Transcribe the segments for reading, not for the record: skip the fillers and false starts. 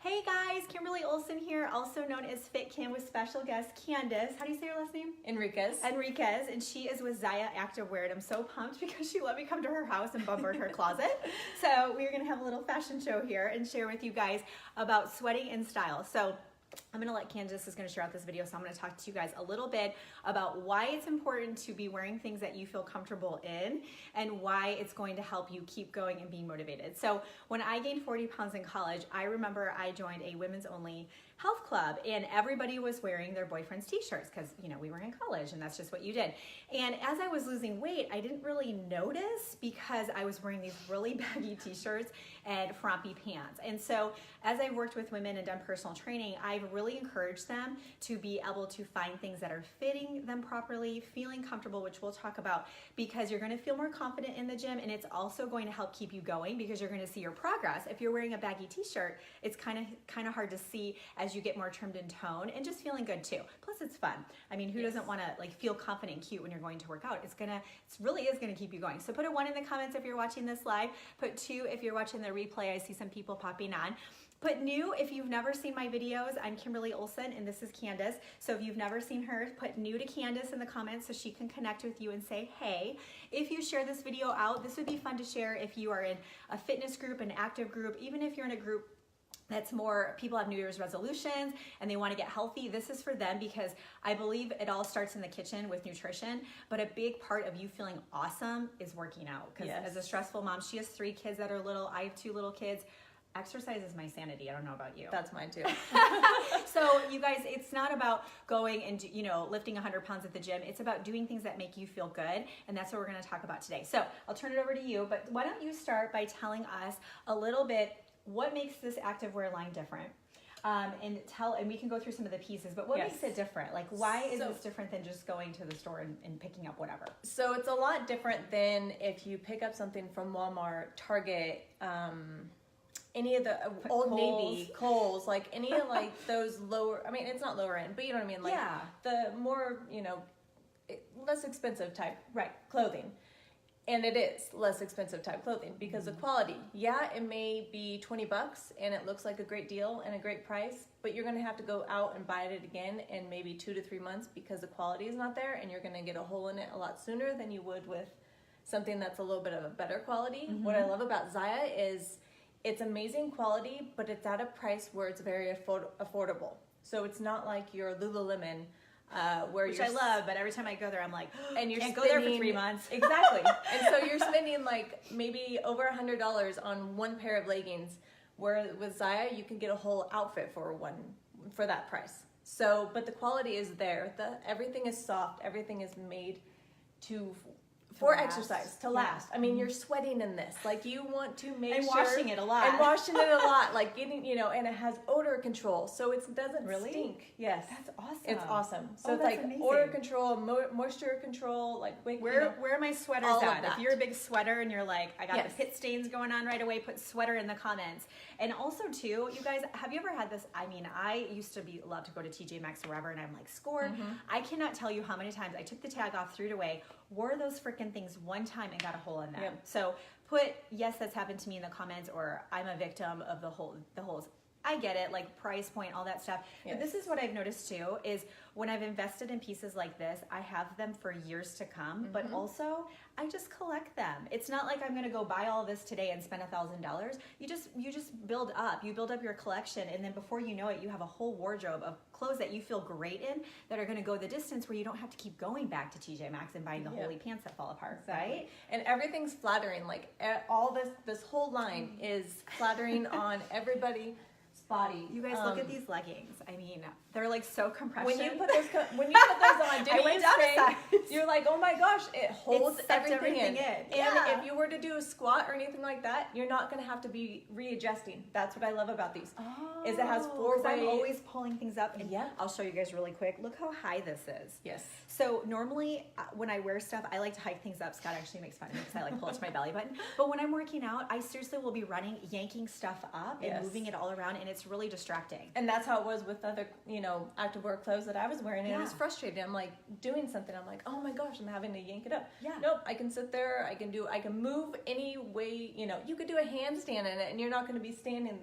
Hey guys, Kimberly Olson here, also known as FitKim, with special guest Candace. How do you say your last name? Enriquez, and she is with Zaya Activewear, and I'm so pumped because she let me come to her house and bombard her closet. So we're gonna have a little fashion show here and share with you guys about sweating in style. So I'm gonna let Candace is gonna share out this video, so I'm gonna talk to you guys a little bit about why it's important to be wearing things that you feel comfortable in and why it's going to help you keep going and being motivated. So when I gained 40 pounds in college, I remember I joined a women's only health club and everybody was wearing their boyfriend's t-shirts because, you know, we were in college and that's just what you did. And as I was losing weight, I didn't really notice because I was wearing these really baggy t-shirts and frumpy pants. And so as I've worked with women and done personal training, I've really encouraged them to be able to find things that are fitting them properly, feeling comfortable, which we'll talk about, because you're going to feel more confident in the gym, and it's also going to help keep you going because you're going to see your progress. If you're wearing a baggy t-shirt, it's kind of hard to see as you get more trimmed in tone, and just feeling good too. Plus it's fun. I mean, who doesn't want to like feel confident and cute when you're going to work out? It really is going to keep you going. So put a 1 in the comments if you're watching this live. Put 2 if you're watching the replay. I see some people popping on. Put new if you've never seen my videos. I'm Kimberly Olson and this is Candace. So if you've never seen her, put new to Candace in the comments so she can connect with you and say hey. If you share this video out, this would be fun to share if you are in a fitness group, an active group, even if you're in a group that's more, people have New Year's resolutions and they want to get healthy. This is for them because I believe it all starts in the kitchen with nutrition, but a big part of you feeling awesome is working out. Because as a stressful mom, she has 3 kids that are little, I have 2 little kids. Exercise is my sanity. I don't know about you. That's mine too. So you guys, it's not about going and, you know, lifting 100 pounds at the gym. It's about doing things that make you feel good. And that's what we're going to talk about today. So I'll turn it over to you, but why don't you start by telling us a little bit what makes this activewear line different? And we can go through some of the pieces, but what makes it different? Like, why is this different than just going to the store and picking up whatever? So it's a lot different than if you pick up something from Walmart, Target, any of the Old Navy, Kohl's, like any of like those lower, I mean, it's not lower end, but you know what I mean? Like the more, you know, less expensive type clothing. And it is less expensive type clothing because the quality, it may be 20 bucks and it looks like a great deal and a great price, but you're going to have to go out and buy it again in maybe 2 to 3 months because the quality is not there, and you're going to get a hole in it a lot sooner than you would with something that's a little bit of a better quality. What I love about Zaya is it's amazing quality, but it's at a price where it's very affordable. So it's not like your Lululemon, which I love, but every time I go there, I'm like, and you can't go there for 3 months. Exactly. And so you're spending like maybe over $100 on one pair of leggings, where with Zaya you can get a whole outfit for that price. So, but the quality is there. Everything is soft. Everything is made for exercise, to last. I mean, you're sweating in this. Like, you want to make and sure. Washing it a lot. And washing it a lot. Like, getting, you know, and it has odor control. So it doesn't stink. Yes. That's awesome. It's awesome. So it's like amazing. Odor control, moisture control, like, where are my sweaters at? If you're a big sweater and you're like, I got the pit stains going on right away, put sweater in the comments. And also too, you guys, have you ever had this? I mean, I used to love to go to TJ Maxx or wherever, and I'm like, score. I cannot tell you how many times I took the tag off, threw it away, wore those freaking things one time and got a hole in them. So put, yes, that's happened to me in the comments, or I'm a victim of the holes. I get it, like price point, all that stuff. But this is what I've noticed too, is when I've invested in pieces like this, I have them for years to come, but also I just collect them. It's not like I'm gonna go buy all this today and spend $1,000. You just build up. You build up your collection, and then before you know it, you have a whole wardrobe of clothes that you feel great in that are gonna go the distance, where you don't have to keep going back to TJ Maxx and buying the holy pants that fall apart, right? And everything's flattering. Like all this whole line is flattering on everybody. Body. You guys look at these leggings. I mean, they're like so compression. When you put those on, you're like, oh my gosh, it holds everything in. And if you were to do a squat or anything like that, you're not going to have to be readjusting. That's what I love about these. Is it has 4-way. I'm always pulling things up, and I'll show you guys really quick. Look how high this is. Yes. So normally when I wear stuff, I like to hike things up. Scott actually makes fun of me because I like pull it to my belly button. But when I'm working out, I seriously will be running, yanking stuff up and moving it all around, and it's it's really distracting. And that's how it was with other, activewear clothes that I was wearing. And it was frustrating. I'm like doing something. I'm like, oh my gosh, I'm having to yank it up. Yeah. Nope. I can sit there. I can move any way, you could do a handstand in it and you're not going to be standing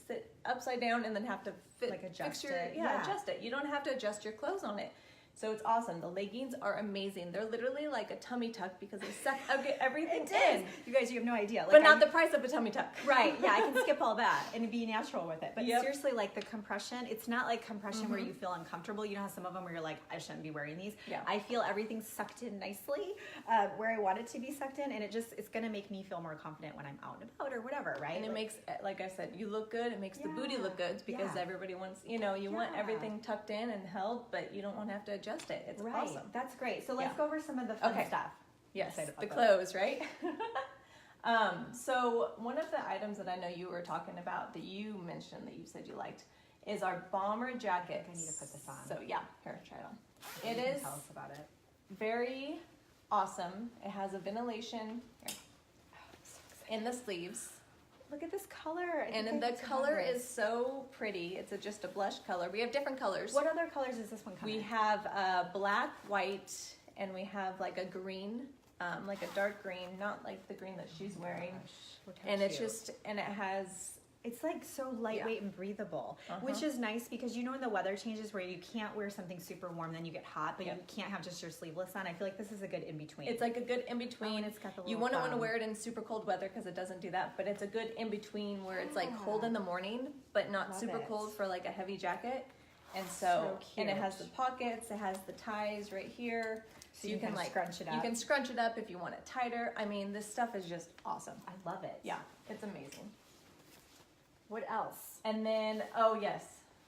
sit upside down and then have to adjust it. You don't have to adjust your clothes on it. So it's awesome. The leggings are amazing. They're literally like a tummy tuck because they suck everything in. You guys, you have no idea. But not the price of a tummy tuck. Right. Yeah, I can skip all that and be natural with it. But seriously, like the compression, it's not like compression where you feel uncomfortable. You know how some of them where you're like, I shouldn't be wearing these. Yeah. I feel everything's sucked in nicely where I want it to be sucked in. And it's going to make me feel more confident when I'm out and about or whatever, right? And it makes, like I said, you look good. It makes the booty look good because everybody wants, you want everything tucked in and held, but you don't want to have to adjust it. It's awesome. That's great. So let's go over some of the fun stuff. Yes, the clothes, right? So one of the items that I know you were talking about that you mentioned that you said you liked is our bomber jacket. I need to put this on. So yeah, here, try it on. It is tell us about it. very awesome. It has a ventilation in the sleeves. Look at this color. And the color is so pretty. It's just a blush color. We have different colors. What other colors is this one coming? We have black, white, and we have like a green, like a dark green, not like the green that she's wearing. And it's just, and it has... It's like so lightweight and breathable, which is nice because in the weather changes where you can't wear something super warm, then you get hot, but you can't have just your sleeveless on. I feel like this is a good in-between. It's like a good in-between. It's got the you wouldn't want to wear it in super cold weather because it doesn't do that, but it's a good in-between where it's like cold in the morning, but not super cold for like a heavy jacket. And so and it has the pockets, it has the ties right here. So you can like scrunch it up. You can scrunch it up if you want it tighter. I mean, this stuff is just awesome. I love it. Yeah, it's amazing. What else? And then, oh yes,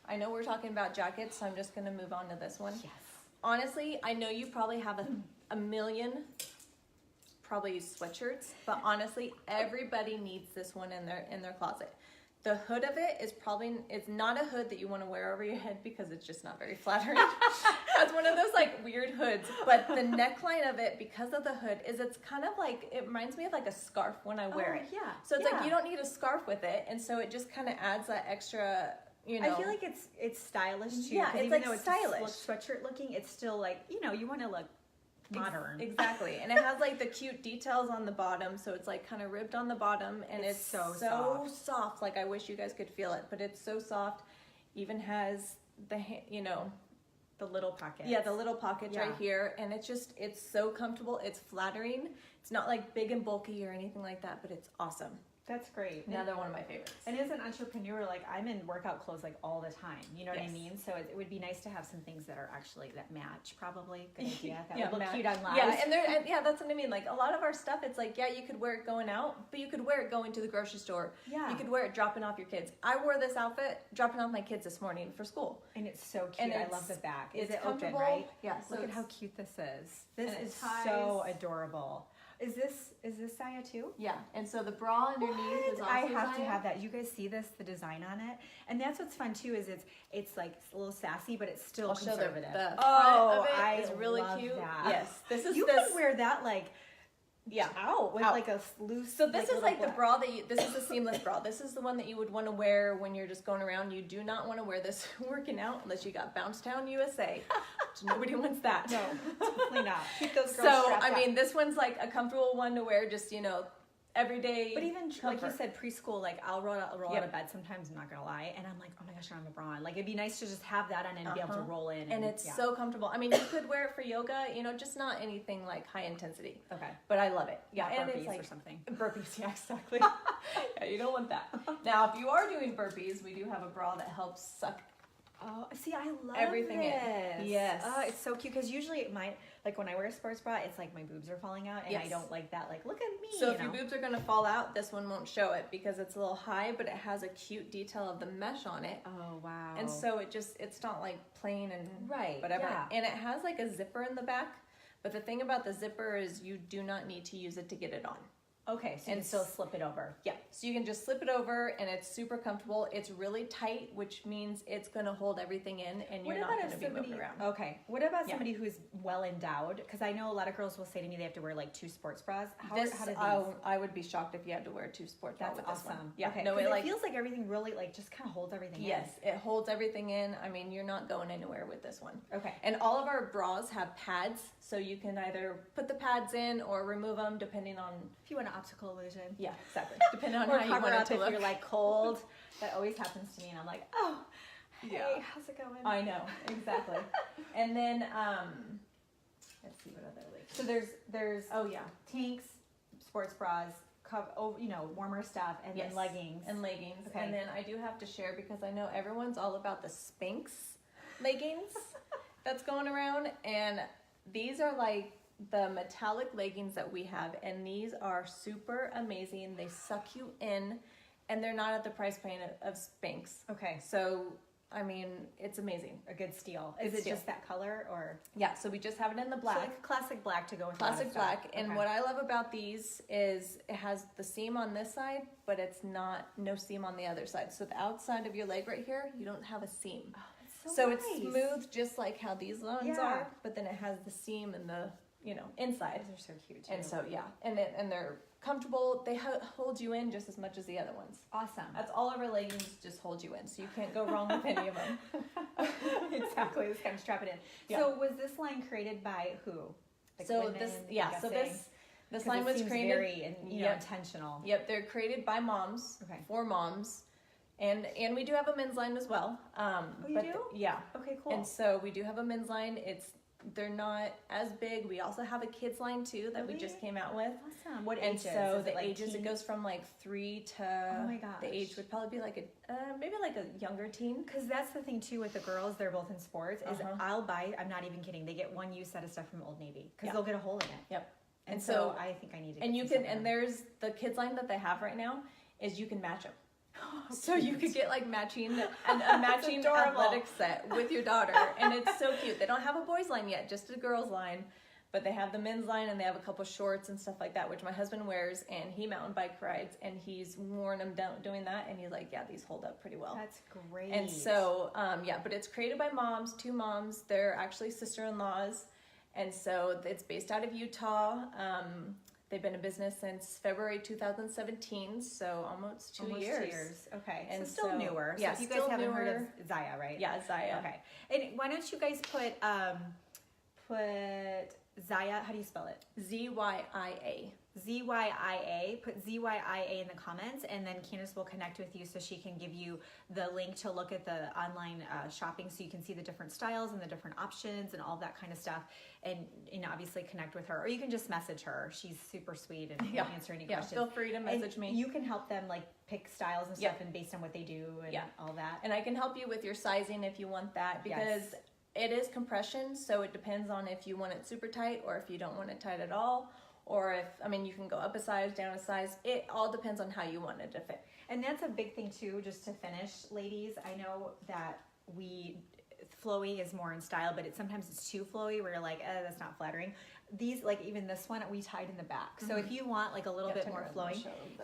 I know we're talking about jackets, so I'm just gonna move on to this one. Yes. Honestly, I know you probably have a million probably sweatshirts, but honestly, everybody needs this one in their closet. The hood of it is it's not a hood that you want to wear over your head because it's just not very flattering. It's one of those like weird hoods, but the neckline of it, because of the hood, it's kind of like, it reminds me of like a scarf when I wear it. Yeah. So it's like you don't need a scarf with it, and so it just kind of adds that extra, I feel like it's stylish too. Yeah, it's even like though it's stylish. Sweatshirt looking, it's still like, you want to look modern. Exactly. And it has like the cute details on the bottom, so it's like kind of ribbed on the bottom, and it's so soft. Like I wish you guys could feel it, but it's so soft. Even has the the little pockets. Yeah, the little pockets right here, and it's so comfortable. It's flattering. It's not like big and bulky or anything like that, but it's awesome. That's great. Another one of my favorites. And as an entrepreneur, like I'm in workout clothes like all the time. You know what I mean? So it would be nice to have some things that are actually that match. Probably good idea. That would look cute on live. Yeah, and that's what I mean. Like a lot of our stuff, it's like you could wear it going out, but you could wear it going to the grocery store. Yeah. You could wear it dropping off your kids. I wore this outfit dropping off my kids this morning for school, and it's so cute. And I love the back. Is it open, comfortable? right? Yeah. Look at how cute this is. This is so adorable. Is this Saya too? Yeah, and so the bra underneath is also I have Saya. to have that. You guys see this, the design on it, and that's what's fun too. Is it's like a little sassy, but it's still conservative. The front of it I is really love cute. That. Yes, this is you can wear that like out with like a loose. So this is like the bra that this is a seamless bra. This is the one that you would want to wear when you're just going around. You do not want to wear this working out unless you got Bounce Town USA. Nobody wants that. No, definitely not. Keep those girls So strapped I mean, up. this one's like a comfortable one to wear, just every day. But even comfort. like you said, preschool, like I'll roll out of bed sometimes. I'm not gonna lie, and I'm like, oh my gosh, I don't have a bra on. Like it'd be nice to just have that on and be able to roll in. And it's so comfortable. I mean, you could wear it for yoga, just not anything like high intensity. Okay. But I love it. Yeah, Not and burpees it's like or something. Burpees, yeah, exactly. Yeah, you don't want that. Now, if you are doing burpees, we do have a bra that helps suck. Oh, see, I love everything this. in. Yes. Oh, it's so cute because usually like when I wear a sports bra, it's like my boobs are falling out, and I don't like that. Like, look at me. So if your boobs are gonna fall out, this one won't show it because it's a little high, but it has a cute detail of the mesh on it. Oh wow. And so it's not like plain and whatever. Yeah. And it has like a zipper in the back, but the thing about the zipper is you do not need to use it to get it on. Okay, so you And can still slip it over. Yeah, so you can just slip it over and it's super comfortable. It's really tight, which means it's going to hold everything in and you're not going to be moving around. Okay, what about somebody who's well endowed? Because I know a lot of girls will say to me they have to wear like 2 sports bras. How do these? I would be shocked if you had to wear 2 sports bras with this one. Awesome. Yeah, okay. no, it feels like everything really like just kind of holds everything in. Yes, it holds everything in. I mean, you're not going anywhere with this one. Okay. And all of our bras have pads, so you can either put the pads in or remove them depending on... If you want an optical illusion. Yeah, exactly. Depending on or how you cover want it up to if look. you're like cold. That always happens to me, and I'm like, oh, hey, how's it going? I know, exactly. And then, let's see what other like. So there's tanks, sports bras, warmer stuff, and then leggings. And leggings. Okay. And then I do have to share because I know everyone's all about the Spanx leggings that's going around, and these are like the metallic leggings that we have, and these are super amazing. They suck you in, and they're not at the price point of Spanx. Okay. So, I mean, it's amazing. A good steal. Is it just that color, or? Yeah, so we just have it in the black. So like classic black to go with a lot of Classic stuff. black. And what I love about these is it has the seam on this side, but it's no seam on the other side. So the outside of your leg right here, you don't have a seam. Oh, that's So nice. it's smooth, just like how these ones are, but then it has the seam and the, inside. Those are so cute too. And so, and they're comfortable. They hold you in just as much as the other ones. Awesome. That's all of our leggings just hold you in, so you can't go wrong with any of them. Exactly. Just kind of strap it in. Yeah. So was this line created by who? Like So women, this line was created very intentional. Yep, they're created by moms, for moms. And we do have a men's line as well. You do? Yeah. Okay, cool. And so we do have a men's line. They're not as big. We also have a kids line too that we just came out with. Awesome. What And ages? so Is the it like ages, it goes from like 3 to, oh my gosh, the age would probably be like maybe like a younger teen. Because that's the thing too with the girls, they're both in sports, is I'll buy, I'm not even kidding, they get one used set of stuff from Old Navy because they'll get a hole in it. Yep. And so I think I need to get and you some can, stuff and in. there's the kids line that they have right now is you can match them. So you could get like a matching athletic set with your daughter, and it's so cute. They don't have a boys line yet, just a girls line, but they have the men's line, and they have a couple shorts and stuff like that, which my husband wears, and he mountain bike rides, and he's worn them down doing that, and he's like, yeah, these hold up pretty well. That's great. And so but it's created by moms, 2 moms. They're actually sister-in-laws, and so it's based out of Utah. They've been in business since February 2017, so almost 2 years. 2 years. Okay. And so still newer. Yeah, so if you guys haven't heard of Zaya, right? Yeah, Zaya. Okay. And why don't you guys put Zaya, how do you spell it? ZYIA. ZYIA. Put ZYIA in the comments, and then Candace will connect with you so she can give you the link to look at the online shopping so you can see the different styles and the different options and all that kind of stuff, and obviously connect with her, or you can just message her. She's super sweet and can answer any questions. Feel free to message me. You can help them like pick styles and stuff and based on what they do and all that. And I can help you with your sizing if you want that, because it is compression, so it depends on if you want it super tight or if you don't want it tight at all. Or you can go up a size, down a size. It all depends on how you want it to fit. And that's a big thing too, just to finish, ladies. I know that flowy is more in style, but sometimes it's too flowy where you're like, that's not flattering. These, like even this one, we tied in the back. So if you want like a little bit more flowing.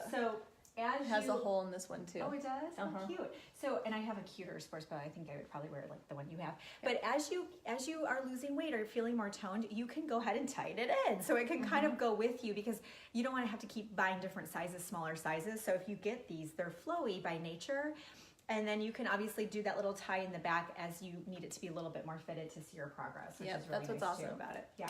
So it has a hole in this one too. Oh, it does? How cute. So, and I have a cuter sports bra. I think I would probably wear like the one you have. But as you are losing weight or feeling more toned, you can go ahead and tighten it in. So it can kind of go with you, because you don't want to have to keep buying different sizes, smaller sizes. So if you get these, they're flowy by nature. And then you can obviously do that little tie in the back as you need it to be a little bit more fitted to see your progress. Which is really that's what's nice awesome too. about it. Yeah.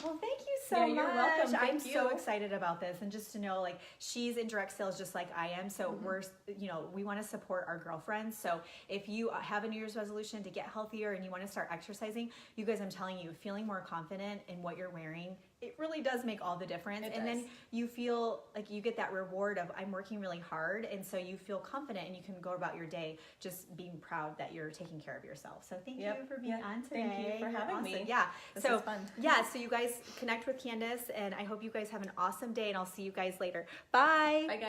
Well, thank you so much. You're welcome. I'm so excited about this, and just to know, like, she's in direct sales just like I am. So we want to support our girlfriends. So if you have a New Year's resolution to get healthier and you want to start exercising, you guys, I'm telling you, feeling more confident in what you're wearing, it really does make all the difference. Then you feel like you get that reward of, I'm working really hard, and so you feel confident and you can go about your day just being proud that you're taking care of yourself. So thank you for being on today. Thank you for having me. Yeah. This is fun. Yeah, so you guys connect with Candace, and I hope you guys have an awesome day, and I'll see you guys later. Bye. Bye, guys.